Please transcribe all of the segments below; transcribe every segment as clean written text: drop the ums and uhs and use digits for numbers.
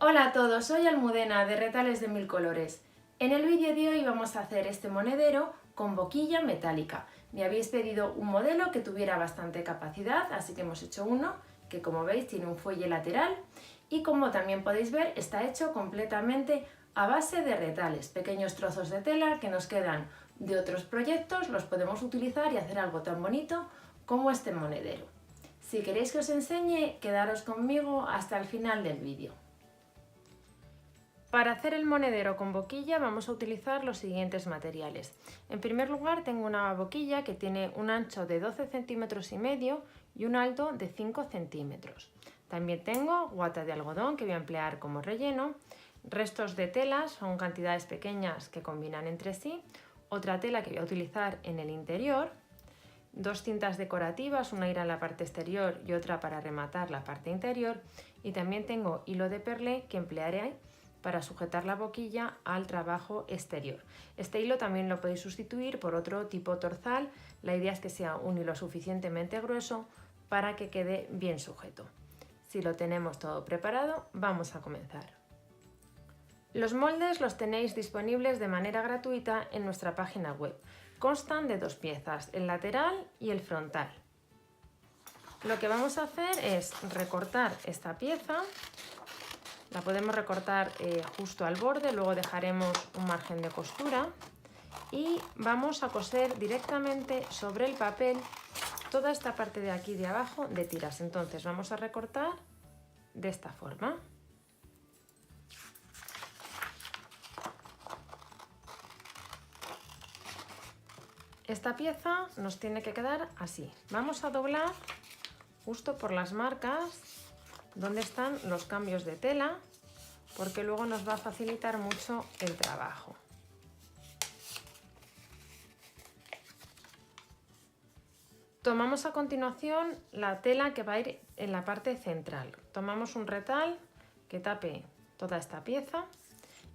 Hola a todos, soy Almudena de Retales de Mil Colores. En el vídeo de hoy vamos a hacer este monedero con boquilla metálica. Me habéis pedido un modelo que tuviera bastante capacidad, así que hemos hecho uno que, como veis, tiene un fuelle lateral y, como también podéis ver, está hecho completamente a base de retales, pequeños trozos de tela que nos quedan de otros proyectos, los podemos utilizar y hacer algo tan bonito como este monedero. Si queréis que os enseñe, quedaros conmigo hasta el final del vídeo. Para hacer el monedero con boquilla vamos a utilizar los siguientes materiales. En primer lugar, tengo una boquilla que tiene un ancho de 12 centímetros y medio y un alto de 5 centímetros. También tengo guata de algodón que voy a emplear como relleno, restos de telas, son cantidades pequeñas que combinan entre sí, otra tela que voy a utilizar en el interior, dos cintas decorativas, una irá en la parte exterior y otra para rematar la parte interior, y también tengo hilo de perlé que emplearé para sujetar la boquilla al trabajo exterior. Este hilo también lo podéis sustituir por otro tipo torzal, la idea es que sea un hilo suficientemente grueso para que quede bien sujeto. Si lo tenemos todo preparado, vamos a comenzar. Los moldes los tenéis disponibles de manera gratuita en nuestra página web. Constan de dos piezas, el lateral y el frontal. Lo que vamos a hacer es recortar esta pieza. La podemos recortar justo al borde, luego dejaremos un margen de costura y vamos a coser directamente sobre el papel toda esta parte de aquí de abajo de tiras. Entonces vamos a recortar de esta forma. Esta pieza nos tiene que quedar así. Vamos a doblar justo por las marcas donde están los cambios de tela, porque luego nos va a facilitar mucho el trabajo. Tomamos a continuación la tela que va a ir en la parte central. Tomamos un retal que tape toda esta pieza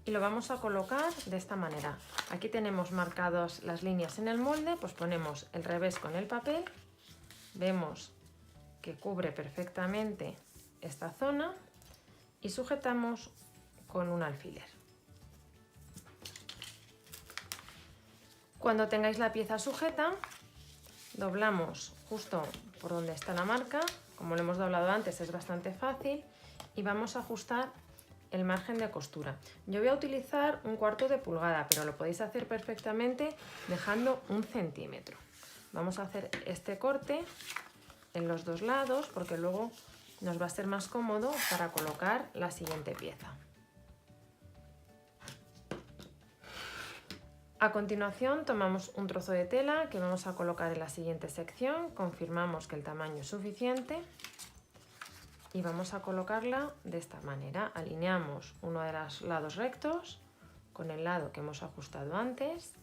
y lo vamos a colocar de esta manera. Aquí tenemos marcadas las líneas en el molde, pues ponemos el revés con el papel, vemos que cubre perfectamente esta zona y sujetamos con un alfiler. Cuando tengáis la pieza sujeta, doblamos justo por donde está la marca, como lo hemos doblado antes es bastante fácil, y vamos a ajustar el margen de costura. Yo voy a utilizar 1/4 de pulgada, pero lo podéis hacer perfectamente dejando 1 centímetro. Vamos a hacer este corte en los dos lados porque luego nos va a ser más cómodo para colocar la siguiente pieza. A continuación tomamos un trozo de tela que vamos a colocar en la siguiente sección, confirmamos que el tamaño es suficiente y vamos a colocarla de esta manera. Alineamos uno de los lados rectos con el lado que hemos ajustado antes.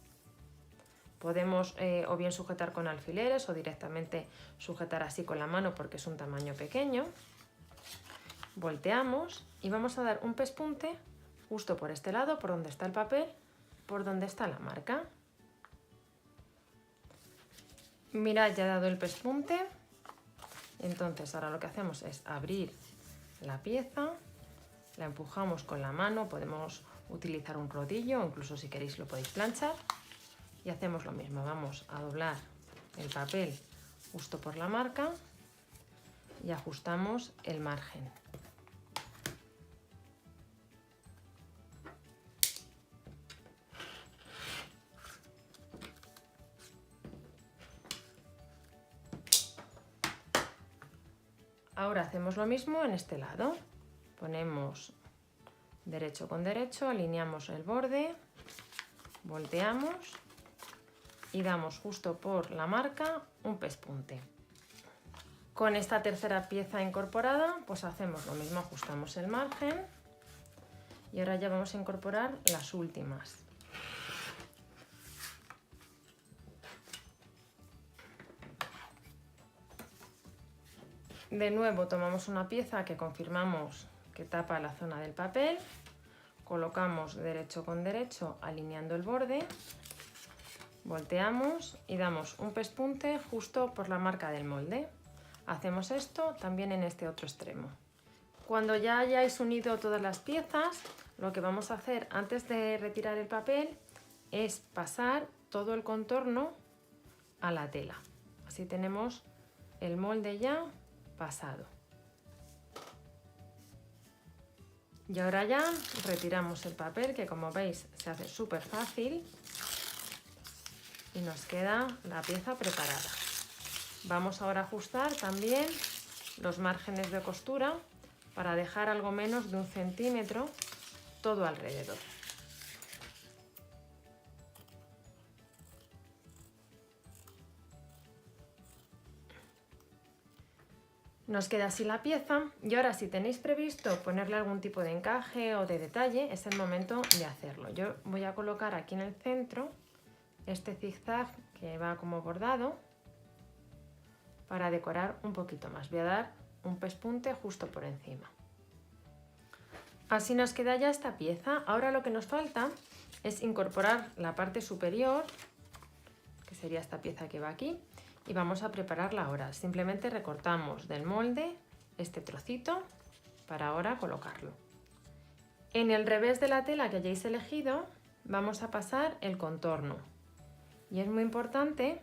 Podemos o bien sujetar con alfileres o directamente sujetar así con la mano porque es un tamaño pequeño. Volteamos y vamos a dar un pespunte justo por este lado, por donde está el papel, por donde está la marca. Mirad, ya he dado el pespunte. Entonces ahora lo que hacemos es abrir la pieza, la empujamos con la mano, podemos utilizar un rodillo o incluso si queréis lo podéis planchar. Y hacemos lo mismo, vamos a doblar el papel justo por la marca y ajustamos el margen. Ahora hacemos lo mismo en este lado. Ponemos derecho con derecho, alineamos el borde, volteamos y damos justo por la marca un pespunte. Con esta tercera pieza incorporada, pues hacemos lo mismo, ajustamos el margen y ahora ya vamos a incorporar las últimas. De nuevo tomamos una pieza que confirmamos que tapa la zona del papel, colocamos derecho con derecho alineando el borde, volteamos y damos un pespunte justo por la marca del molde. Hacemos esto también en este otro extremo. Cuando ya hayáis unido todas las piezas, lo que vamos a hacer antes de retirar el papel es pasar todo el contorno a la tela. Así tenemos el molde ya pasado. Y ahora ya retiramos el papel, que como veis se hace súper fácil y nos queda la pieza preparada. Vamos ahora a ajustar también los márgenes de costura para dejar algo menos de 1 centímetro todo alrededor. Nos queda así la pieza y ahora si tenéis previsto ponerle algún tipo de encaje o de detalle, es el momento de hacerlo. Yo voy a colocar aquí en el centro este zigzag que va como bordado para decorar un poquito más. Voy a dar un pespunte justo por encima. Así nos queda ya esta pieza. Ahora lo que nos falta es incorporar la parte superior, que sería esta pieza que va aquí, y vamos a prepararla ahora. Simplemente recortamos del molde este trocito para ahora colocarlo. En el revés de la tela que hayáis elegido vamos a pasar el contorno. Y es muy importante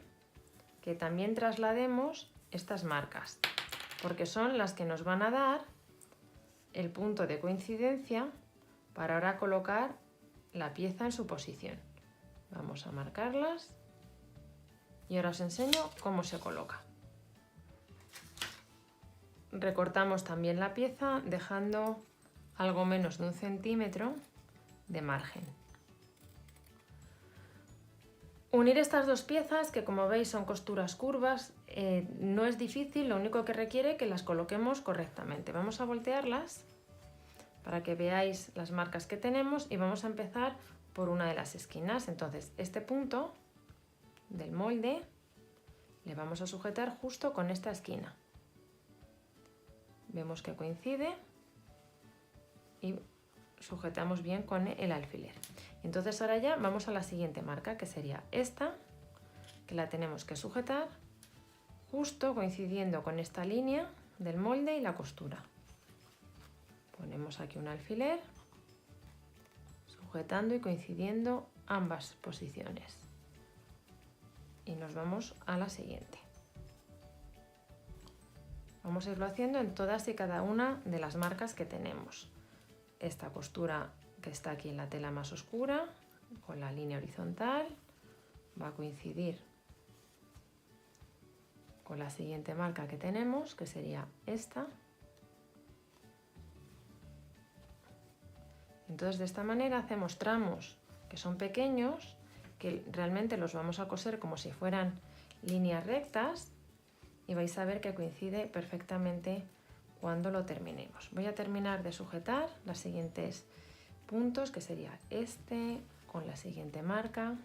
que también traslademos estas marcas, porque son las que nos van a dar el punto de coincidencia para ahora colocar la pieza en su posición. Vamos a marcarlas y ahora os enseño cómo se coloca. Recortamos también la pieza dejando algo menos de 1 centímetro de margen. Unir estas dos piezas, que como veis son costuras curvas, no es difícil, lo único que requiere es que las coloquemos correctamente. Vamos a voltearlas para que veáis las marcas que tenemos y vamos a empezar por una de las esquinas. Entonces, este punto del molde le vamos a sujetar justo con esta esquina. Vemos que coincide y sujetamos bien con el alfiler. Entonces ahora ya vamos a la siguiente marca, que sería esta, que la tenemos que sujetar justo coincidiendo con esta línea del molde y la costura. Ponemos aquí un alfiler, sujetando y coincidiendo ambas posiciones. Y nos vamos a la siguiente. Vamos a irlo haciendo en todas y cada una de las marcas que tenemos. Esta costura que está aquí en la tela más oscura, con la línea horizontal, va a coincidir con la siguiente marca que tenemos, que sería esta. Entonces de esta manera hacemos tramos que son pequeños, que realmente los vamos a coser como si fueran líneas rectas y vais a ver que coincide perfectamente cuando lo terminemos. Voy a terminar de sujetar los siguientes puntos, que sería este con la siguiente marca,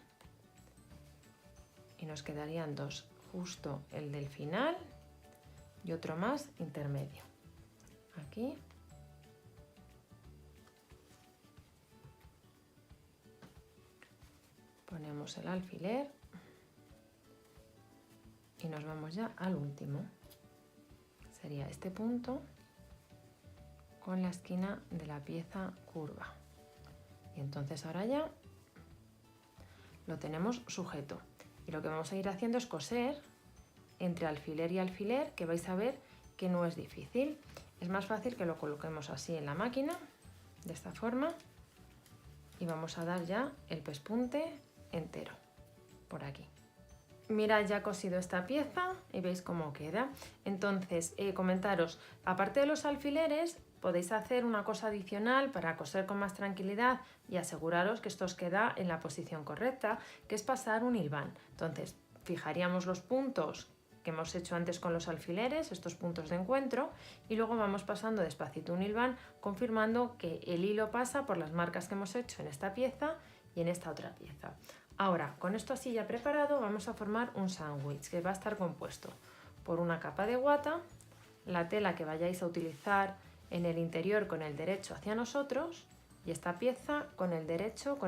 y nos quedarían dos, justo el del final y otro más intermedio. Aquí. Ponemos el alfiler y nos vamos ya al último. Sería este punto con la esquina de la pieza curva. Y entonces ahora ya lo tenemos sujeto. Y lo que vamos a ir haciendo es coser entre alfiler y alfiler, que vais a ver que no es difícil. Es más fácil que lo coloquemos así en la máquina, de esta forma. Y vamos a dar ya el pespunte entero, por aquí. Mirad, ya he cosido esta pieza y veis cómo queda. Entonces, comentaros, aparte de los alfileres, podéis hacer una cosa adicional para coser con más tranquilidad y aseguraros que esto os queda en la posición correcta, que es pasar un hilván. Entonces, fijaríamos los puntos que hemos hecho antes con los alfileres, estos puntos de encuentro, y luego vamos pasando despacito un hilván, confirmando que el hilo pasa por las marcas que hemos hecho en esta pieza y en esta otra pieza. Ahora, con esto así ya preparado, vamos a formar un sándwich que va a estar compuesto por una capa de guata, la tela que vayáis a utilizar en el interior con el derecho hacia nosotros y esta pieza con el derecho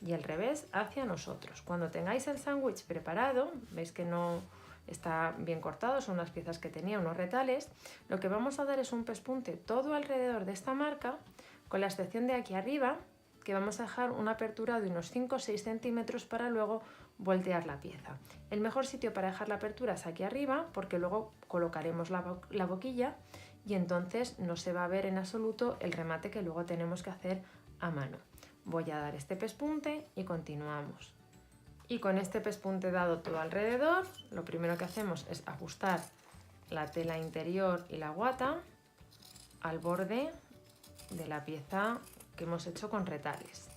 y el revés hacia nosotros. Cuando tengáis el sándwich preparado, veis que no está bien cortado, son unas piezas que tenía, unos retales. Lo que vamos a dar es un pespunte todo alrededor de esta marca, con la excepción de aquí arriba, que vamos a dejar una apertura de unos 5 o 6 centímetros para luego voltear la pieza. El mejor sitio para dejar la apertura es aquí arriba, porque luego colocaremos la boquilla y entonces no se va a ver en absoluto el remate que luego tenemos que hacer a mano. Voy a dar este pespunte y continuamos. Y con este pespunte dado todo alrededor, lo primero que hacemos es ajustar la tela interior y la guata al borde de la pieza que hemos hecho con retales.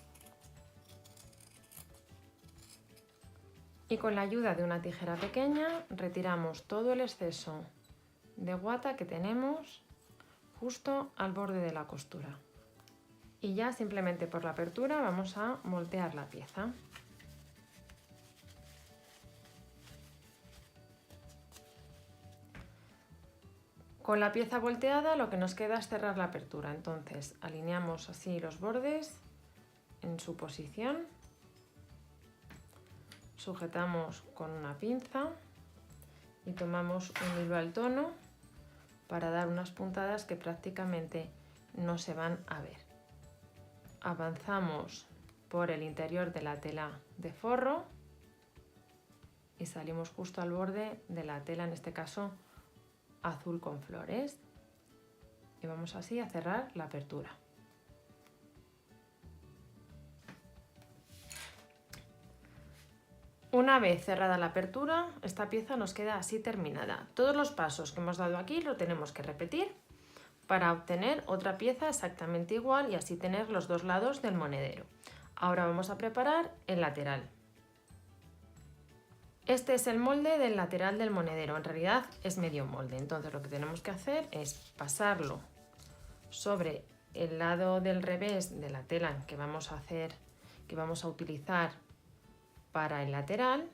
Y con la ayuda de una tijera pequeña retiramos todo el exceso de guata que tenemos justo al borde de la costura. Y ya simplemente por la apertura vamos a voltear la pieza. Con la pieza volteada lo que nos queda es cerrar la apertura, entonces alineamos así los bordes en su posición, sujetamos con una pinza y tomamos un hilo al tono para dar unas puntadas que prácticamente no se van a ver. Avanzamos por el interior de la tela de forro y salimos justo al borde de la tela, en este caso azul con flores, y vamos así a cerrar la apertura. Una vez cerrada la apertura, esta pieza nos queda así terminada. Todos los pasos que hemos dado aquí lo tenemos que repetir para obtener otra pieza exactamente igual y así tener los dos lados del monedero. Ahora vamos a preparar el lateral. Este es el molde del lateral del monedero, en realidad es medio molde, entonces lo que tenemos que hacer es pasarlo sobre el lado del revés de la tela que vamos a utilizar para el lateral.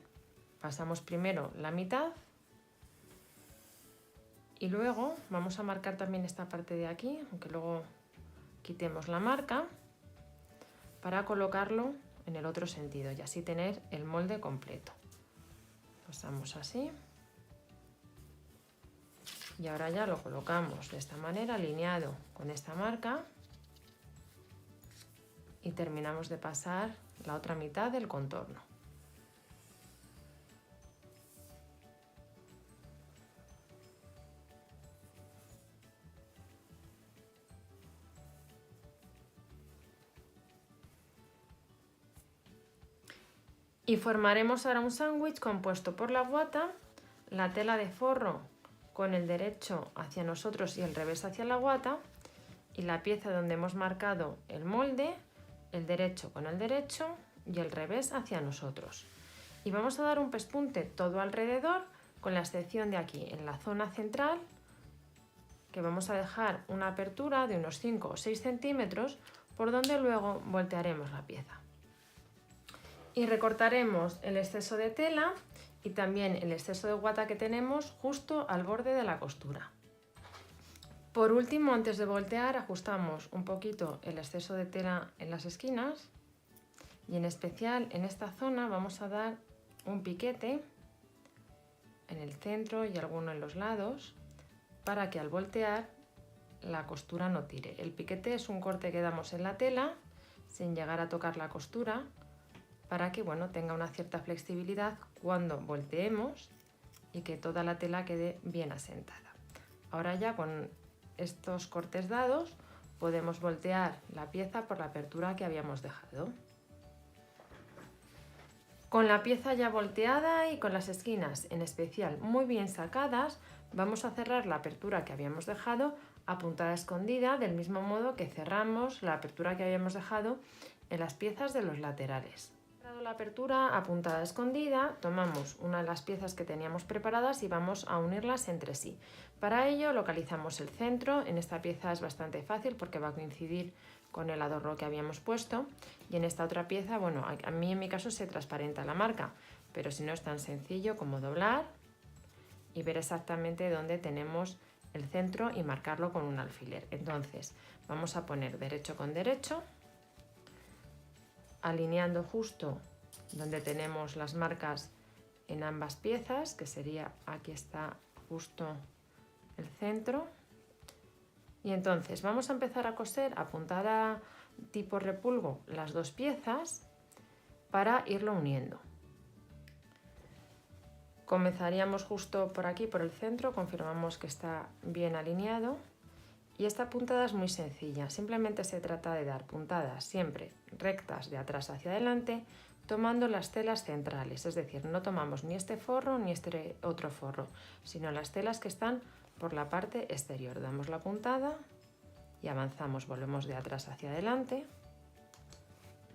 Pasamos primero la mitad y luego vamos a marcar también esta parte de aquí, aunque luego quitemos la marca, para colocarlo en el otro sentido y así tener el molde completo. Pasamos así y ahora ya lo colocamos de esta manera, alineado con esta marca, y terminamos de pasar la otra mitad del contorno. Y formaremos ahora un sándwich compuesto por la guata, la tela de forro con el derecho hacia nosotros y el revés hacia la guata, y la pieza donde hemos marcado el molde, el derecho con el derecho y el revés hacia nosotros. Y vamos a dar un pespunte todo alrededor, con la excepción de aquí, en la zona central, que vamos a dejar una apertura de unos 5 o 6 centímetros, por donde luego voltearemos la pieza. Y recortaremos el exceso de tela y también el exceso de guata que tenemos justo al borde de la costura. Por último, antes de voltear, ajustamos un poquito el exceso de tela en las esquinas y en especial en esta zona vamos a dar un piquete en el centro y alguno en los lados para que al voltear la costura no tire. El piquete es un corte que damos en la tela sin llegar a tocar la costura, para que tenga una cierta flexibilidad cuando volteemos y que toda la tela quede bien asentada. Ahora ya con estos cortes dados podemos voltear la pieza por la apertura que habíamos dejado. Con la pieza ya volteada y con las esquinas en especial muy bien sacadas, vamos a cerrar la apertura que habíamos dejado a puntada escondida, del mismo modo que cerramos la apertura que habíamos dejado en las piezas de los laterales. La apertura a puntada escondida, tomamos una de las piezas que teníamos preparadas y vamos a unirlas entre sí. Para ello localizamos el centro. En esta pieza es bastante fácil porque va a coincidir con el adorno que habíamos puesto, y en esta otra pieza, a mí en mi caso se transparenta la marca, pero si no es tan sencillo como doblar y ver exactamente dónde tenemos el centro y marcarlo con un alfiler. Entonces vamos a poner derecho con derecho, alineando justo donde tenemos las marcas en ambas piezas, que sería, aquí está justo el centro. Y entonces vamos a empezar a coser a puntada tipo repulgo las dos piezas para irlo uniendo. Comenzaríamos justo por aquí, por el centro, confirmamos que está bien alineado. Y esta puntada es muy sencilla, simplemente se trata de dar puntadas siempre rectas de atrás hacia adelante, tomando las telas centrales, es decir, no tomamos ni este forro ni este otro forro, sino las telas que están por la parte exterior. Damos la puntada y avanzamos, volvemos de atrás hacia adelante,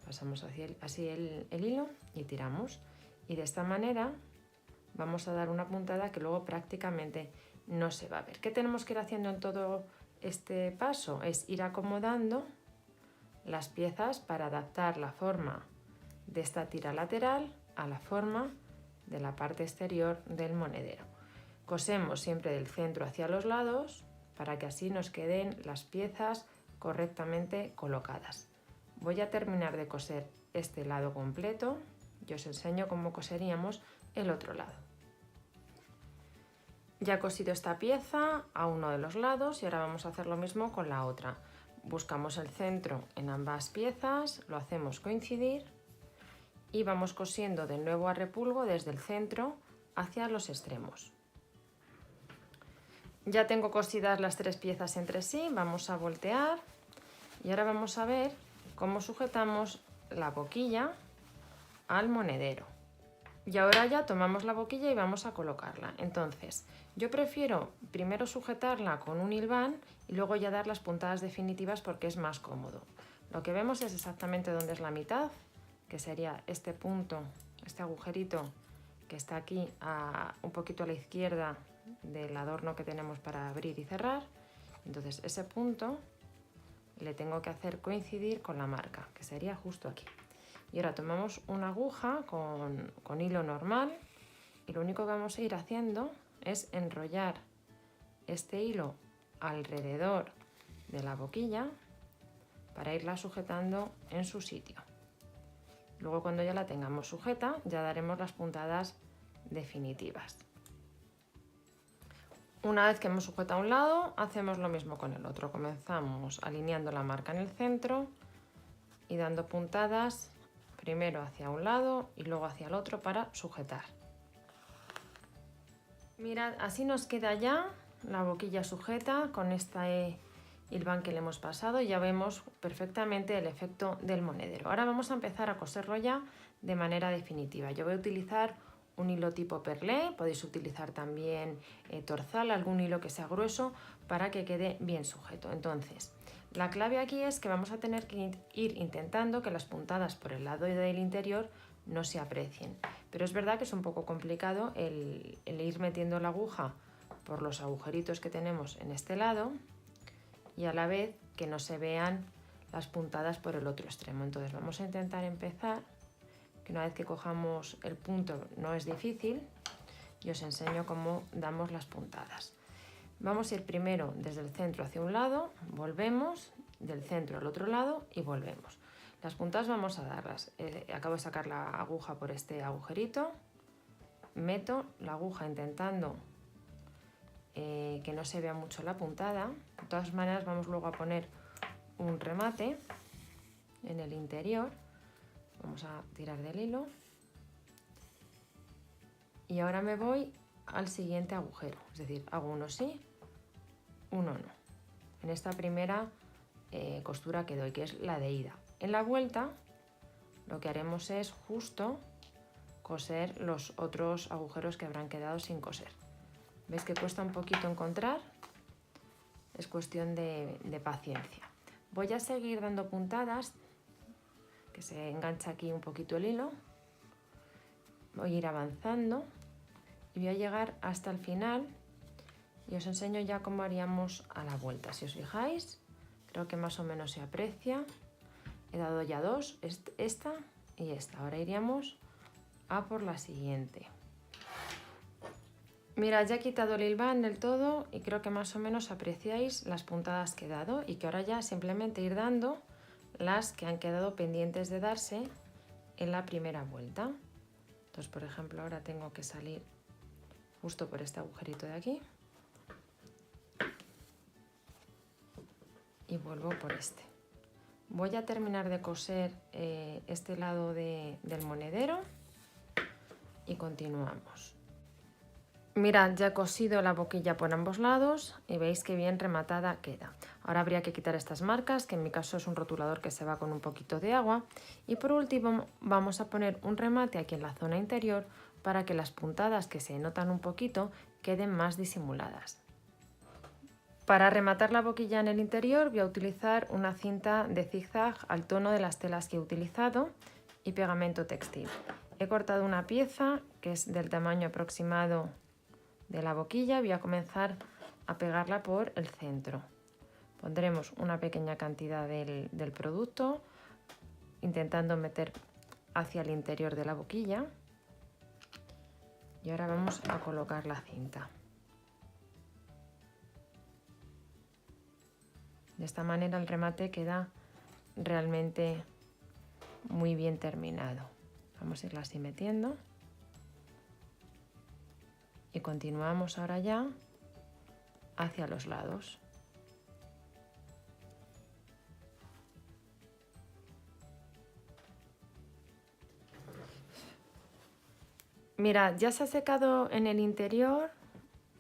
pasamos así el hilo y tiramos. Y de esta manera vamos a dar una puntada que luego prácticamente no se va a ver. ¿Qué tenemos que ir haciendo en todo este paso? Es ir acomodando las piezas para adaptar la forma de esta tira lateral a la forma de la parte exterior del monedero. Cosemos siempre del centro hacia los lados para que así nos queden las piezas correctamente colocadas. Voy a terminar de coser este lado completo y os enseño cómo coseríamos el otro lado. Ya he cosido esta pieza a uno de los lados y ahora vamos a hacer lo mismo con la otra. Buscamos el centro en ambas piezas, lo hacemos coincidir y vamos cosiendo de nuevo a repulgo desde el centro hacia los extremos. Ya tengo cosidas las tres piezas entre sí, vamos a voltear y ahora vamos a ver cómo sujetamos la boquilla al monedero. Y ahora ya tomamos la boquilla y vamos a colocarla. Entonces, yo prefiero primero sujetarla con un hilván y luego ya dar las puntadas definitivas porque es más cómodo. Lo que vemos es exactamente dónde es la mitad, que sería este punto, este agujerito que está aquí un poquito a la izquierda del adorno que tenemos para abrir y cerrar. Entonces ese punto le tengo que hacer coincidir con la marca, que sería justo aquí. Y ahora tomamos una aguja con hilo normal y lo único que vamos a ir haciendo es enrollar este hilo alrededor de la boquilla para irla sujetando en su sitio. Luego cuando ya la tengamos sujeta ya daremos las puntadas definitivas. Una vez que hemos sujetado un lado, hacemos lo mismo con el otro. Comenzamos alineando la marca en el centro y dando puntadas primero hacia un lado y luego hacia el otro para sujetar. Mirad, así nos queda ya la boquilla sujeta con este hilván que le hemos pasado y ya vemos perfectamente el efecto del monedero. Ahora vamos a empezar a coserlo ya de manera definitiva. Yo voy a utilizar un hilo tipo perlé, podéis utilizar también torzal, algún hilo que sea grueso para que quede bien sujeto. Entonces, la clave aquí es que vamos a tener que ir intentando que las puntadas por el lado del interior no se aprecien. Pero es verdad que es un poco complicado el ir metiendo la aguja por los agujeritos que tenemos en este lado y a la vez que no se vean las puntadas por el otro extremo. Entonces vamos a intentar empezar, que una vez que cojamos el punto no es difícil, y os enseño cómo damos las puntadas. Vamos a ir primero desde el centro hacia un lado, volvemos, del centro al otro lado y volvemos. Las puntadas vamos a darlas. Acabo de sacar la aguja por este agujerito, meto la aguja intentando que no se vea mucho la puntada. De todas maneras vamos luego a poner un remate en el interior. Vamos a tirar del hilo y ahora me voy al siguiente agujero, es decir, hago uno sí, uno no, en esta primera costura que doy, que es la de ida. En la vuelta lo que haremos es justo coser los otros agujeros que habrán quedado sin coser. ¿Veis que cuesta un poquito encontrar? Es cuestión de paciencia. Voy a seguir dando puntadas, que se engancha aquí un poquito el hilo. Voy a ir avanzando y voy a llegar hasta el final y os enseño ya cómo haríamos a la vuelta. Si os fijáis, creo que más o menos se aprecia. He dado ya dos, esta y esta. Ahora iríamos a por la siguiente. Mirad, ya he quitado el hilván del todo y creo que más o menos apreciáis las puntadas que he dado y que ahora ya simplemente ir dando las que han quedado pendientes de darse en la primera vuelta. Entonces, por ejemplo, ahora tengo que salir justo por este agujerito de aquí y vuelvo por este. Voy a terminar de coser este lado del monedero y continuamos. Mirad, ya he cosido la boquilla por ambos lados y veis que bien rematada queda. Ahora habría que quitar estas marcas, que en mi caso es un rotulador que se va con un poquito de agua. Y por último vamos a poner un remate aquí en la zona interior para que las puntadas, que se notan un poquito, queden más disimuladas. Para rematar la boquilla en el interior voy a utilizar una cinta de zigzag al tono de las telas que he utilizado y pegamento textil. He cortado una pieza que es del tamaño aproximado de la boquilla, voy a comenzar a pegarla por el centro. Pondremos una pequeña cantidad del producto, intentando meter hacia el interior de la boquilla. Y ahora vamos a colocar la cinta. De esta manera el remate queda realmente muy bien terminado. Vamos a irla así metiendo. Y continuamos ahora ya hacia los lados. Mirad, ya se ha secado en el interior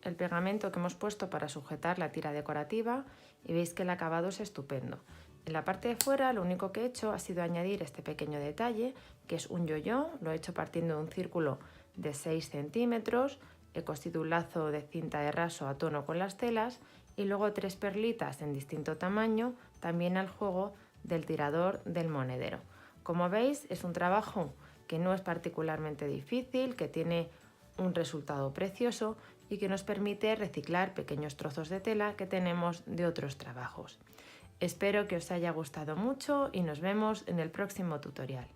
el pegamento que hemos puesto para sujetar la tira decorativa y veis que el acabado es estupendo. En la parte de fuera lo único que he hecho ha sido añadir este pequeño detalle, que es un yo-yo. Lo he hecho partiendo de un círculo de 6 centímetros. He cosido un lazo de cinta de raso a tono con las telas y luego 3 perlitas en distinto tamaño, también al juego del tirador del monedero. Como veis, es un trabajo que no es particularmente difícil, que tiene un resultado precioso y que nos permite reciclar pequeños trozos de tela que tenemos de otros trabajos. Espero que os haya gustado mucho y nos vemos en el próximo tutorial.